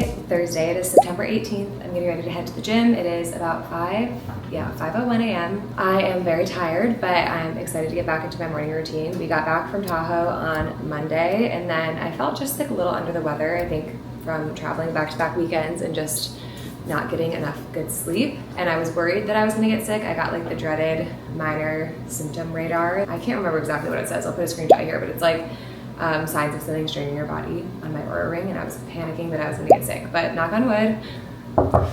Happy Thursday. It is September 18th. I'm getting ready to head to the gym. It is about 5:01 a.m. I am very tired, but I'm excited to get back into my morning routine. We got back from Tahoe on Monday, and then I felt just like a little under the weather, I think, from traveling back-to-back weekends and just not getting enough good sleep. And I was worried that I was gonna get sick. I got like the dreaded minor symptom radar. I can't remember exactly what it says. I'll put a screenshot here, but it's like signs of something straining your body on my Oura ring, and I was panicking that I was gonna get sick. But knock on wood,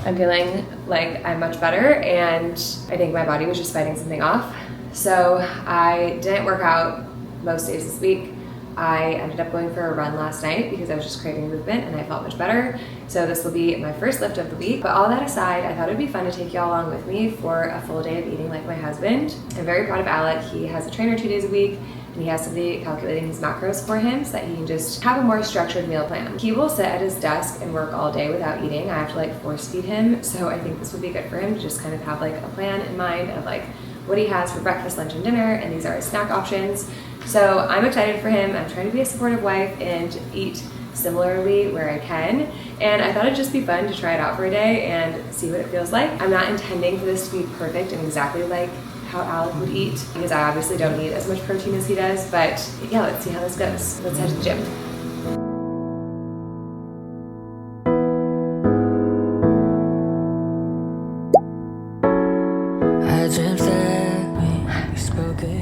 I'm feeling like I'm much better, and I think my body was just fighting something off. So I didn't work out most days this week. I ended up going for a run last night because I was just craving movement and I felt much better. So this will be my first lift of the week. But all that aside, I thought it'd be fun to take y'all along with me for a full day of eating like my husband. I'm very proud of Alec. He has a trainer 2 days a week, and he has somebody calculating his macros for him so that he can just have a more structured meal plan. He will sit at his desk and work all day without eating. I have to like force feed him. So I think this would be good for him to just kind of have like a plan in mind of like what he has for breakfast, lunch, and dinner, and these are his snack options. So I'm excited for him. I'm trying to be a supportive wife and eat similarly where I can. And I thought it'd just be fun to try it out for a day and see what it feels like. I'm not intending for this to be perfect and exactly like how Alec would eat, because I obviously don't need as much protein as he does, but yeah, let's see how this goes. Let's head to the gym.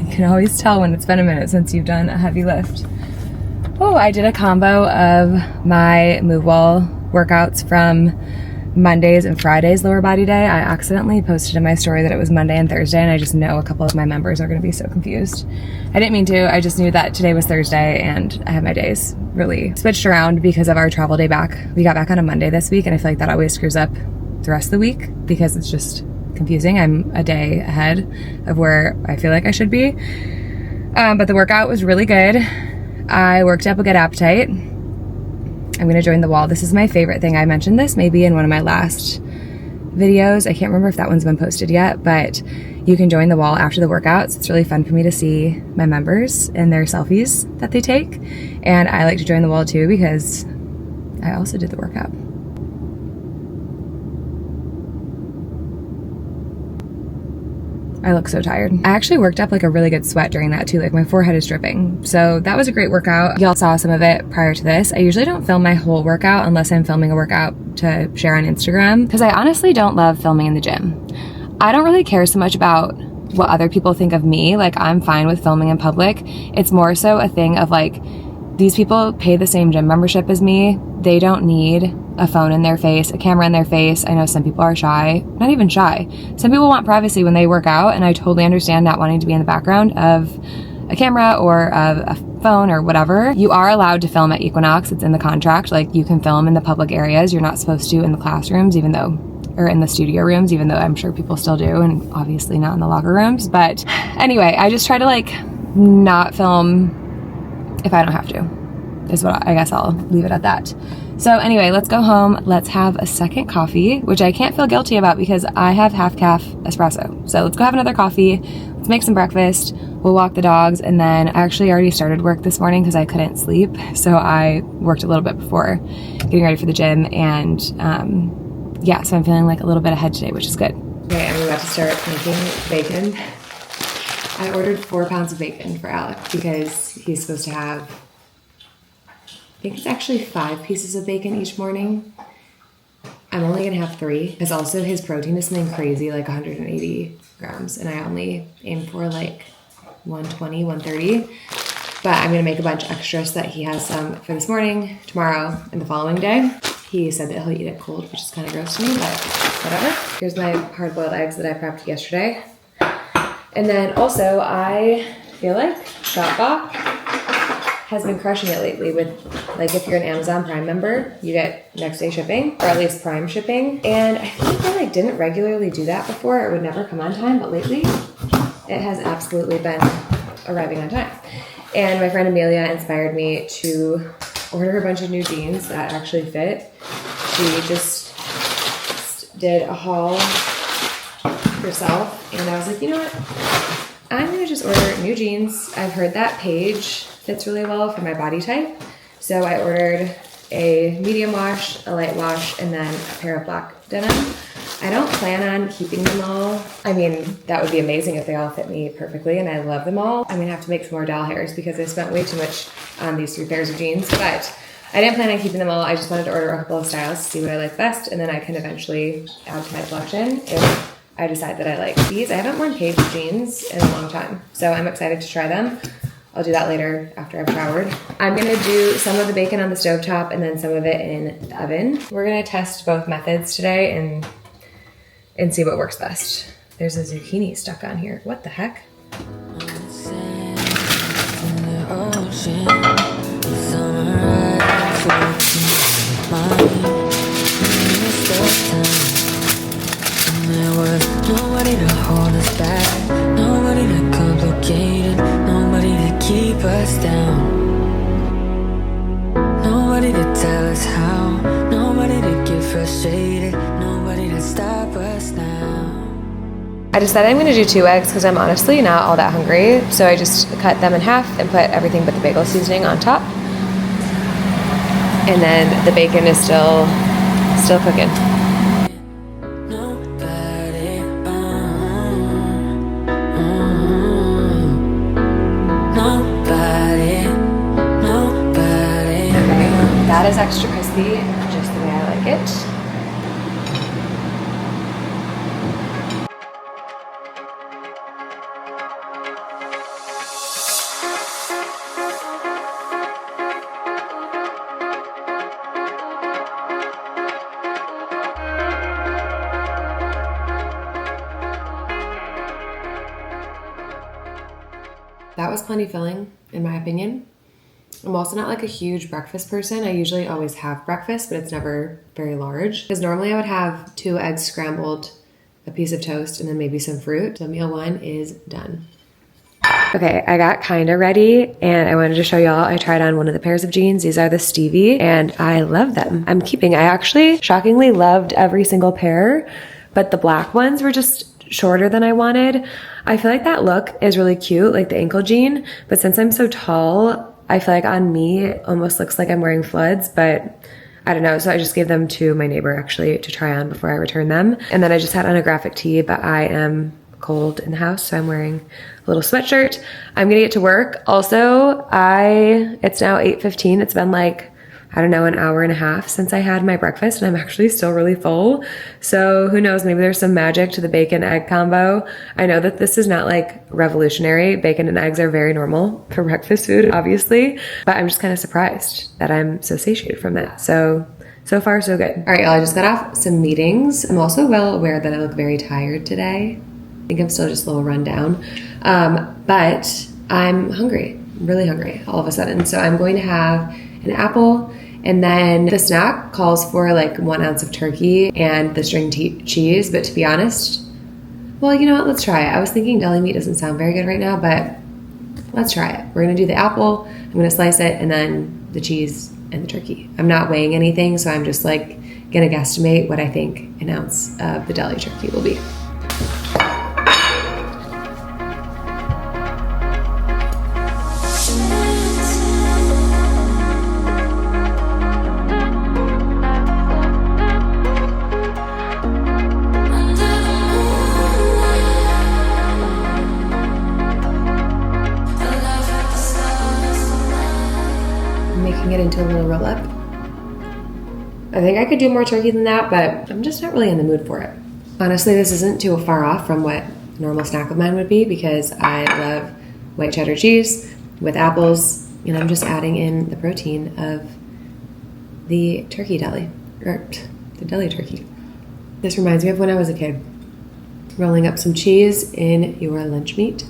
You can always tell when it's been a minute since you've done a heavy lift. Oh, I did a combo of my move wall workouts from Mondays and Fridays lower body day. I accidentally posted in my story that it was Monday and Thursday, and I just know a couple of my members are going to be so confused. I didn't mean to. I just knew that today was Thursday, and I had my days really switched around because of our travel day back. We got back on a Monday this week, and I feel like that always screws up the rest of the week because it's just confusing. I'm a day ahead of where I feel like I should be. But the workout was really good. I worked up a good appetite. I'm gonna join the wall. This is my favorite thing. I mentioned this maybe in one of my last videos. I can't remember if that one's been posted yet, but you can join the wall after the workouts. It's really fun for me to see my members and their selfies that they take. And I like to join the wall too because I also did the workout. I look so tired. I actually worked up like a really good sweat during that too. Like my forehead is dripping. So that was a great workout. Y'all saw some of it prior to this. I usually don't film my whole workout unless I'm filming a workout to share on Instagram, because I honestly don't love filming in the gym. I don't really care so much about what other people think of me. Like, I'm fine with filming in public. It's more so a thing of like, these people pay the same gym membership as me. They don't need a phone in their face, a camera in their face. I know some people are shy, not even shy. Some people want privacy when they work out, and I totally understand not wanting to be in the background of a camera or of a phone or whatever. You are allowed to film at Equinox. It's in the contract. Like, you can film in the public areas. You're not supposed to in the classrooms, even though, or in the studio rooms, even though I'm sure people still do, and obviously not in the locker rooms. But anyway, I just try to like not film if I don't have to, is what I guess I'll leave it at that. So anyway, let's go home. Let's have a second coffee, which I can't feel guilty about because I have half calf espresso. So let's go have another coffee. Let's make some breakfast. We'll walk the dogs. And then I actually already started work this morning because I couldn't sleep. So I worked a little bit before getting ready for the gym. And yeah, so I'm feeling like a little bit ahead today, which is good. Okay, I'm about to start making bacon. I ordered 4 pounds of bacon for Alec because he's supposed to have, I think it's actually 5 pieces of bacon each morning. I'm only gonna have 3 because also his protein is something crazy, like 180 grams, and I only aim for like 120, 130. But I'm gonna make a bunch extra so that he has some for this morning, tomorrow, and the following day. He said that he'll eat it cold, which is kind of gross to me, but whatever. Here's my hard-boiled eggs that I prepped yesterday. And then also, I feel like Shopbop has been crushing it lately with, like, if you're an Amazon Prime member, you get next day shipping, or at least Prime shipping. And I feel like I like didn't regularly do that before. It would never come on time, but lately it has absolutely been arriving on time. And my friend Amelia inspired me to order a bunch of new jeans that actually fit. She just did a haul herself, and I was like, you know what? I'm gonna just order new jeans. I've heard that page fits really well for my body type. So I ordered a medium wash, a light wash, and then a pair of black denim. I don't plan on keeping them all. I mean, that would be amazing if they all fit me perfectly, and I love them all. I'm gonna have to make some more doll hairs because I spent way too much on these 3 pairs of jeans, but I didn't plan on keeping them all. I just wanted to order a couple of styles to see what I like best, and then I can eventually add to my collection if I decide that I like these. I haven't worn Paige jeans in a long time, so I'm excited to try them. I'll do that later after I've showered. I'm gonna do some of the bacon on the stovetop and then some of it in the oven. We're gonna test both methods today and see what works best. There's a zucchini stuck on here. What the heck? There was nobody to hold us back, nobody to complicate it, nobody to keep us down, nobody to tell us how, nobody to get frustrated, nobody to stop us now. I decided I'm gonna do 2 eggs because I'm honestly not all that hungry. So I just cut them in half and put everything but the bagel seasoning on top. And then the bacon is still cooking. That is extra crispy, just the way I like it. That was plenty filling, in my opinion. I'm also not like a huge breakfast person. I usually always have breakfast, but it's never very large. Because normally I would have 2 eggs scrambled, a piece of toast, and then maybe some fruit. So meal 1 is done. Okay, I got kinda ready and I wanted to show y'all I tried on one of the pairs of jeans. These are the Stevie and I love them. I actually shockingly loved every single pair, but the black ones were just shorter than I wanted. I feel like that look is really cute, like the ankle jean, but since I'm so tall, I feel like on me it almost looks like I'm wearing floods, but I don't know. So I just gave them to my neighbor actually to try on before I return them. And then I just had on a graphic tee, but I am cold in the house, so I'm wearing a little sweatshirt. I'm gonna get to work. Also, it's now 8:15. It's been like, I don't know, an hour and a half since I had my breakfast and I'm actually still really full. So who knows, maybe there's some magic to the bacon egg combo. I know that this is not like revolutionary. Bacon and eggs are very normal for breakfast food, obviously, but I'm just kind of surprised that I'm so satiated from that. So far so good. All right, y'all, I just got off some meetings. I'm also well aware that I look very tired today. I think I'm still just a little run down, but I'm hungry, really hungry all of a sudden. So I'm going to have an apple. And then the snack calls for like 1 ounce of turkey and the string cheese. But to be honest, well, you know what? Let's try it. I was thinking deli meat doesn't sound very good right now, but let's try it. We're going to do the apple. I'm going to slice it and then the cheese and the turkey. I'm not weighing anything, so I'm just like going to guesstimate what I think an ounce of the deli turkey will be. Making it into a little roll up. I think I could do more turkey than that, but I'm just not really in the mood for it. Honestly, this isn't too far off from what a normal snack of mine would be because I love white cheddar cheese with apples, and I'm just adding in the protein of the turkey deli, or the deli turkey. This reminds me of when I was a kid, rolling up some cheese in your lunch meat.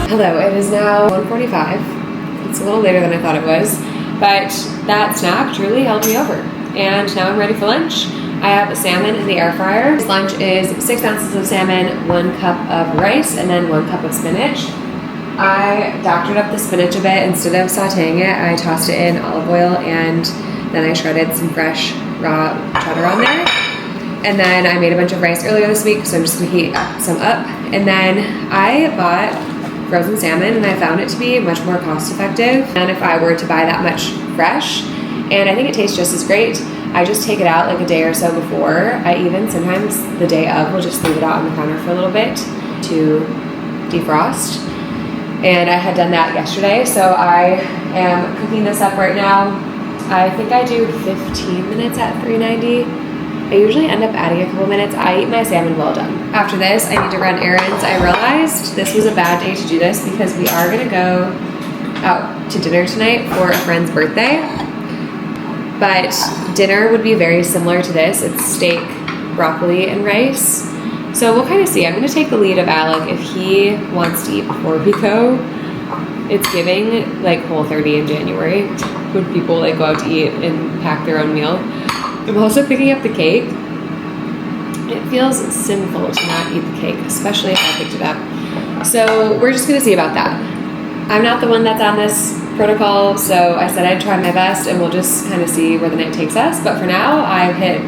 Hello, it is now 1:45. It's a little later than I thought it was, but that snack truly held me over. And now I'm ready for lunch. I have salmon in the air fryer. This lunch is 6 ounces of salmon, 1 cup of rice, and then 1 cup of spinach. I doctored up the spinach a bit. Instead of sauteing it, I tossed it in olive oil and then I shredded some fresh raw cheddar on there. And then I made a bunch of rice earlier this week, so I'm just gonna heat some up. And then I bought frozen salmon, and I found it to be much more cost effective than if I were to buy that much fresh. And I think it tastes just as great. I just take it out like a day or so before. I even sometimes the day of will just leave it out on the counter for a little bit to defrost. And I had done that yesterday, so I am cooking this up right now. I think I do 15 minutes at 390. I usually end up adding a couple minutes. I eat my salmon well done. After this, I need to run errands. I realized this was a bad day to do this because we are gonna go out to dinner tonight for a friend's birthday. But dinner would be very similar to this. It's steak, broccoli, and rice. So we'll kind of see. I'm going to take the lead of Alec if he wants to eat before we go. It's giving like Whole30 in January when people like go out to eat and pack their own meal. I'm also picking up the cake. It feels sinful to not eat the cake, especially if I picked it up. So we're just going to see about that. I'm not the one that's on this protocol, so I said I'd try my best and we'll just kind of see where the night takes us. But for now, I've hit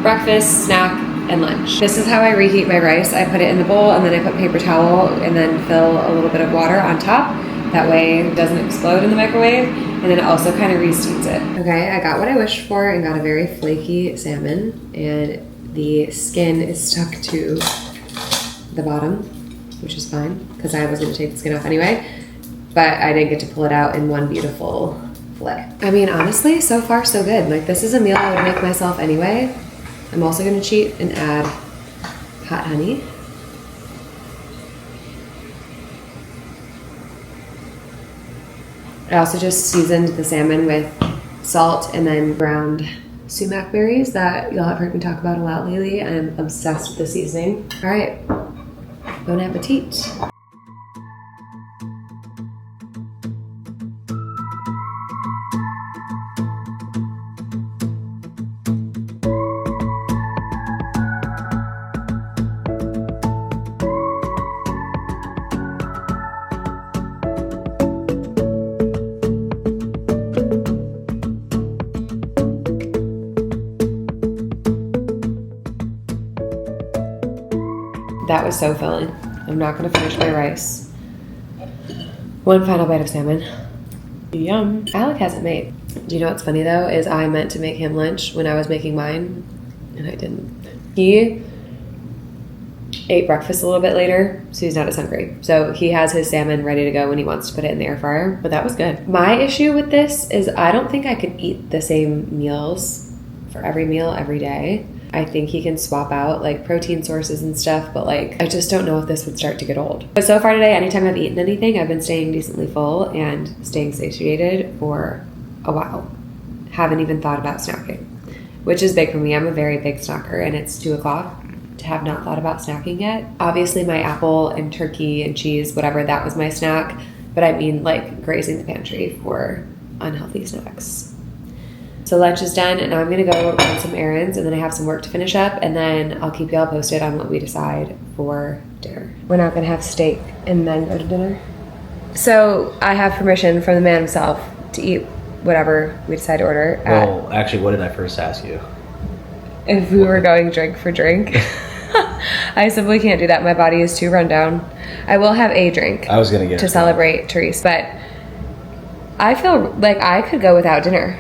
breakfast, snack, and lunch. This is how I reheat my rice. I put it in the bowl and then I put paper towel and then fill a little bit of water on top. That way it doesn't explode in the microwave, and then it also kind of re-steams it. Okay, I got what I wished for and got a very flaky salmon, and the skin is stuck to the bottom, which is fine because I was going to take the skin off anyway. But I didn't get to pull it out in one beautiful fillet. I mean, honestly, so far so good. Like, this is a meal I would make myself anyway. I'm also gonna cheat and add hot honey. I also just seasoned the salmon with salt and then ground sumac berries that y'all have heard me talk about a lot lately. I'm obsessed with the seasoning. All right, bon appetit. That was so filling. I'm not gonna finish my rice. One final bite of salmon. Yum. Alec hasn't made. Do you know what's funny though? Is I meant to make him lunch when I was making mine, and I didn't. He ate breakfast a little bit later, so he's not as hungry. So he has his salmon ready to go when he wants to put it in the air fryer, but that was good. My issue with this is I don't think I could eat the same meals for every meal every day. I think he can swap out like protein sources and stuff, but like I just don't know if this would start to get old. But so far today, anytime I've eaten anything, I've been staying decently full and staying satiated for a while. Haven't even thought about snacking, which is big for me. I'm a very big snacker, and it's 2 o'clock to have not thought about snacking yet. Obviously my apple and turkey and cheese, whatever, that was my snack, but I mean like grazing the pantry for unhealthy snacks. So lunch is done, and now I'm gonna go run some errands, and then I have some work to finish up, and then I'll keep y'all posted on what we decide for dinner. We're not gonna have steak and then go to dinner. So I have permission from the man himself to eat whatever we decide to order. Well, actually, what did I first ask you? If we were going drink for drink. I simply can't do that. My body is too run down. I will have a drink. I was gonna get to celebrate Therese, but I feel like I could go without dinner.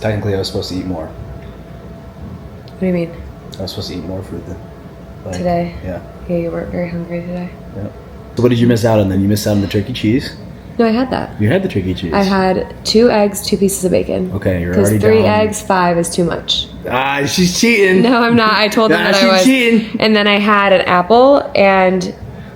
Technically, I was supposed to eat more. What do you mean? I was supposed to eat more food than today. Yeah. Yeah, you weren't very hungry today. Yeah. So what did you miss out on then? You missed out on the turkey cheese? No, I had that. You had the turkey cheese. I had 2 eggs, 2 pieces of bacon. Okay, you're already down. 3 down. eggs, 5 is too much. Ah, she's cheating. No, I'm not. I told them that I was. Cheating. And then I had an apple and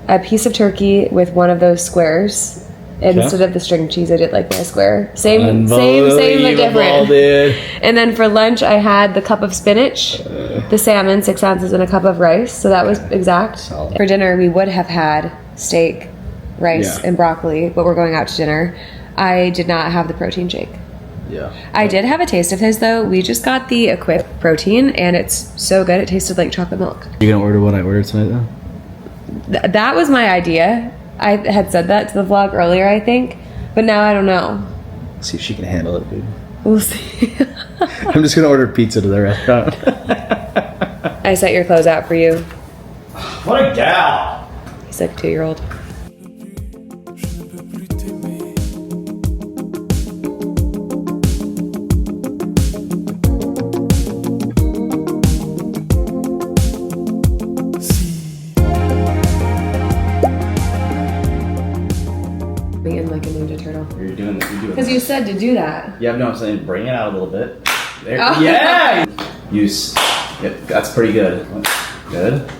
a piece of turkey with one of those squares. Instead of the string cheese, I did like my square. Same, but different. Dude. And then for lunch, I had the cup of spinach, the salmon, 6 ounces, and a cup of rice. So that was exact. Solid. For dinner, we would have had steak, rice, and broccoli, but we're going out to dinner. I did not have the protein shake. Yeah. I did have a taste of his, though. We just got the Equip protein, and it's so good. It tasted like chocolate milk. You gonna order what I ordered tonight, though? That was my idea. I had said that to the vlog earlier, I think, but now I don't know. See if she can handle it, dude. We'll see. I'm just gonna order pizza to the restaurant. I set your clothes out for you. What a gal! He's like 2-year-old. In like a Ninja Turtle. You're doing Because you said to do that. Yeah, no, I'm saying bring it out a little bit. There. Oh. Yeah! Yep, that's pretty good. Good.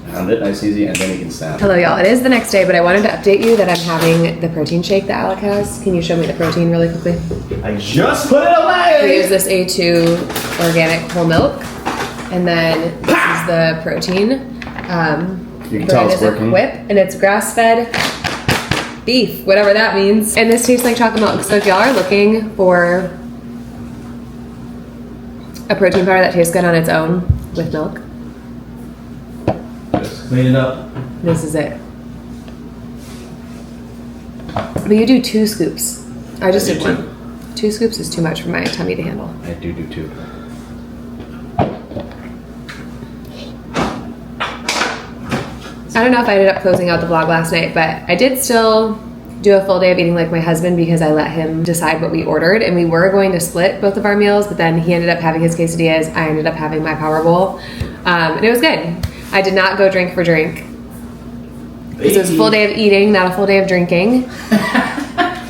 Round it, nice, easy, and then you can stand. Hello, y'all. It is the next day, but I wanted to update you that I'm having the protein shake that Alec has. Can you show me the protein really quickly? I just put it We away! use this A2 organic whole milk, and then this is the protein. You can tell Bread it's is a working. whip, and it's grass-fed beef, whatever that means. And this tastes like chocolate milk. So if y'all are looking for a protein powder that tastes good on its own with milk, Just clean it up. this is it. But you do 2 scoops. I just I did do 1. 2 scoops is too much for my tummy to handle. I do too. I don't know if I ended up closing out the vlog last night, but I did still do a full day of eating like my husband because I let him decide what we ordered, and we were going to split both of our meals, but then he ended up having his quesadillas. I ended up having my power bowl, and it was good. I did not go drink for drink. This was a full day of eating, not a full day of drinking.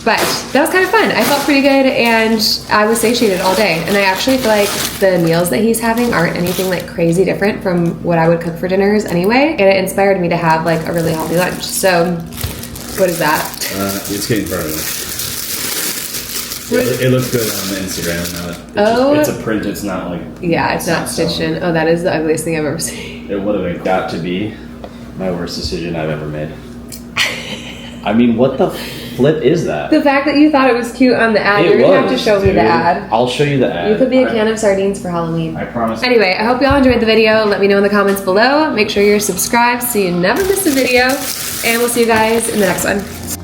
But that was kind of fun. I felt pretty good, and I was satiated all day. And I actually feel like the meals that he's having aren't anything like crazy different from what I would cook for dinners anyway. And it inspired me to have like a really healthy lunch. So, what is that? It's getting further. It looks good on the Instagram. Oh. It's a print, it's not like... Yeah, it's not stitched in. Oh, that is the ugliest thing I've ever seen. It would have got to be my worst decision I've ever made. I mean, what the flip is that? The fact that you thought it was cute on the ad, you're gonna have to show me the ad. I'll show you the ad. You could be a can of sardines for Halloween. I promise. Anyway, I hope y'all enjoyed the video. Let me know in the comments below. Make sure you're subscribed so you never miss a video. And we'll see you guys in the next one.